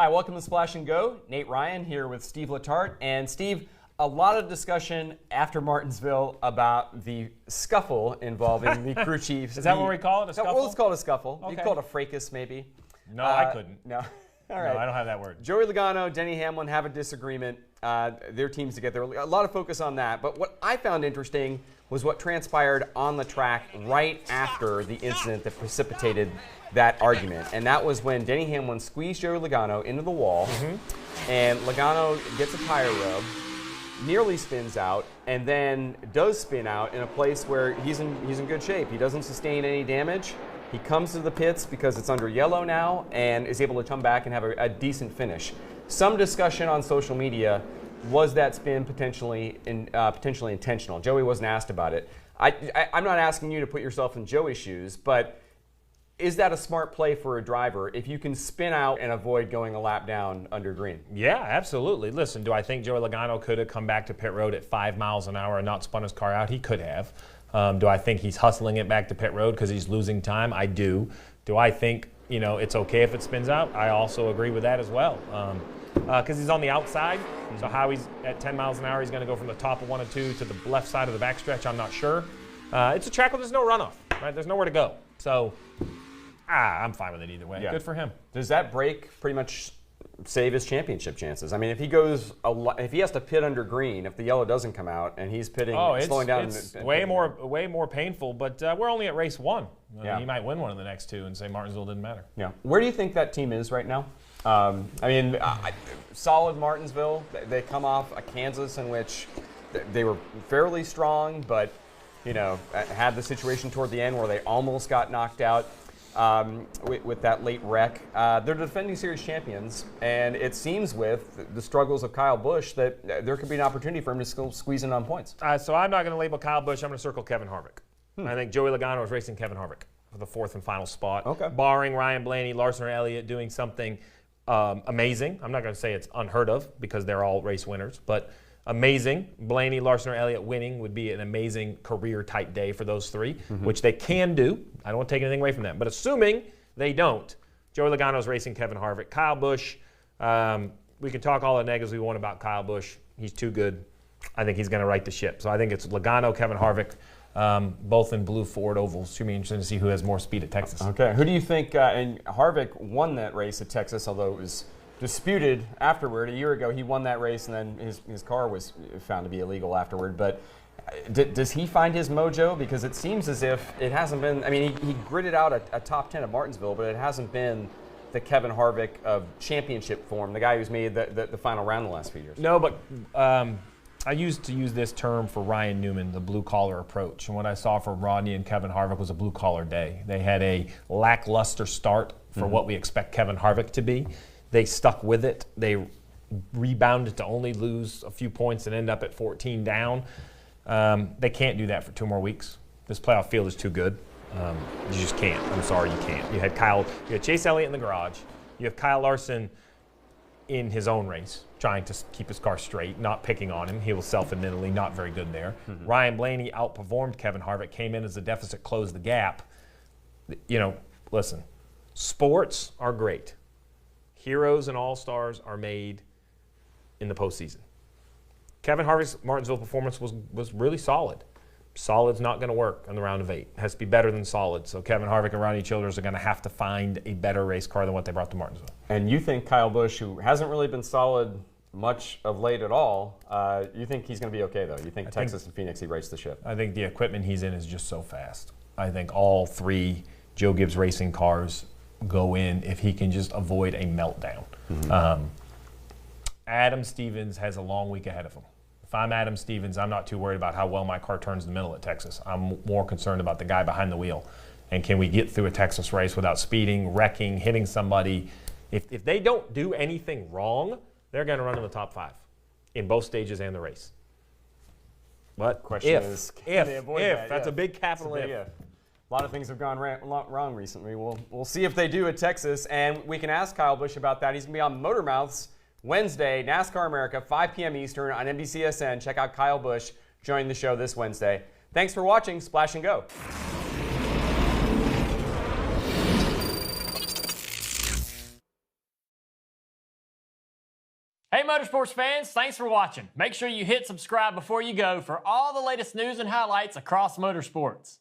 Hi, welcome to Splash and Go. Nate Ryan here with Steve Letarte. And Steve, a lot of discussion after Martinsville about the scuffle involving the crew chiefs. Is that what we call it, a scuffle? Well, let's call it a scuffle. Okay. You can call it a fracas, maybe. No, I couldn't. No. All right. No, I don't have that word. Joey Logano, Denny Hamlin have a disagreement. Their teams together. A lot of focus on that. But what I found interesting was what transpired on the track right after the incident that precipitated that argument. And that was when Denny Hamlin squeezed Joey Logano into the wall, and Logano gets a tire rub, nearly spins out, and then does spin out in a place where he's in good shape. He doesn't sustain any damage. He comes to the pits because it's under yellow now and is able to come back and have a decent finish. Some discussion on social media, was that spin potentially intentional? Joey wasn't asked about it. I'm not asking you to put yourself in Joey's shoes, but is that a smart play for a driver if you can spin out and avoid going a lap down under green? Yeah, absolutely. Listen, do I think Joey Logano could have come back to pit road at 5 miles an hour and not spun his car out? He could have. Do I think he's hustling it back to pit road because he's losing time? I do. Do I think it's okay if it spins out? I also agree with that as well. Because he's on the outside, so how he's at 10 miles an hour, he's going to go from the top of 1 and 2 to the left side of the backstretch, I'm not sure. It's a track where there's no runoff, right? There's nowhere to go. So, I'm fine with it either way. Yeah. Good for him. Does that break pretty much save his championship chances? I mean, if he has to pit under green, if the yellow doesn't come out and he's pitting, slowing down. It's way more painful, but we're only at race 1. Yeah. He might win one of the next 2 and say Martinsville didn't matter. Yeah. Where do you think that team is right now? Solid Martinsville. They come off a Kansas in which they were fairly strong, but had the situation toward the end where they almost got knocked out with that late wreck. They're defending series champions, and it seems with the struggles of Kyle Busch that there could be an opportunity for him to still squeeze in on points. So I'm not going to label Kyle Busch. I'm going to circle Kevin Harvick. I think Joey Logano is racing Kevin Harvick for the 4th and final spot. Okay. Barring Ryan Blaney, Larson, or Elliott doing something amazing. I'm not going to say it's unheard of because they're all race winners, but amazing. Blaney, Larson, or Elliott winning would be an amazing career-type day for those 3, which they can do. I don't want to take anything away from that. But assuming they don't, Joey Logano is racing Kevin Harvick. Kyle Busch, we can talk all the negatives we want about Kyle Busch. He's too good. I think he's going to right the ship. So I think it's Logano, Kevin Harvick, both in blue Ford ovals. Should be interesting to see who has more speed at Texas. Okay. Who do you think, and Harvick won that race at Texas, although it was disputed afterward. A year ago, he won that race, and then his car was found to be illegal afterward. But does he find his mojo? Because it seems as if it hasn't been. I mean, he gritted out a top 10 at Martinsville, but it hasn't been the Kevin Harvick of championship form, the guy who's made the final round the last few years. No, but I used to use this term for Ryan Newman, the blue-collar approach. And what I saw from Rodney and Kevin Harvick was a blue-collar day. They had a lackluster start for what we expect Kevin Harvick to be. They stuck with it. They rebounded to only lose a few points and end up at 14 down. They can't do that for 2 more weeks. This playoff field is too good. You just can't. I'm sorry, you can't. You had Chase Elliott in the garage. You have Kyle Larson in his own race, trying to keep his car straight, not picking on him. He was self-admittedly not very good there. Ryan Blaney outperformed Kevin Harvick, came in as a deficit, closed the gap. Listen, sports are great. Heroes and all-stars are made in the postseason. Kevin Harvick's Martinsville performance was really solid. Solid's not going to work on the round of 8. It has to be better than solid. So Kevin Harvick and Ronnie Childers are going to have to find a better race car than what they brought to Martinsville. And you think Kyle Busch, who hasn't really been solid much of late at all, you think he's going to be okay, though? You think Texas and Phoenix, he rights the ship? I think the equipment he's in is just so fast. I think all 3 Joe Gibbs racing cars go in if he can just avoid a meltdown. Adam Stevens has a long week ahead of him. If I'm Adam Stevens, I'm not too worried about how well my car turns in the middle at Texas. I'm more concerned about the guy behind the wheel. And can we get through a Texas race without speeding, wrecking, hitting somebody? If they don't do anything wrong, they're going to run in the top 5 in both stages and the race. But question is, can they avoid that? That's a big capital if. A lot of things have gone wrong recently. We'll see if they do at Texas, and we can ask Kyle Busch about that. He's going to be on Motor Mouths Wednesday, NASCAR America, 5 p.m. Eastern on NBCSN. Check out Kyle Busch joining the show this Wednesday. Thanks for watching Splash and Go. Hey Motorsports fans, thanks for watching. Make sure you hit subscribe before you go for all the latest news and highlights across motorsports.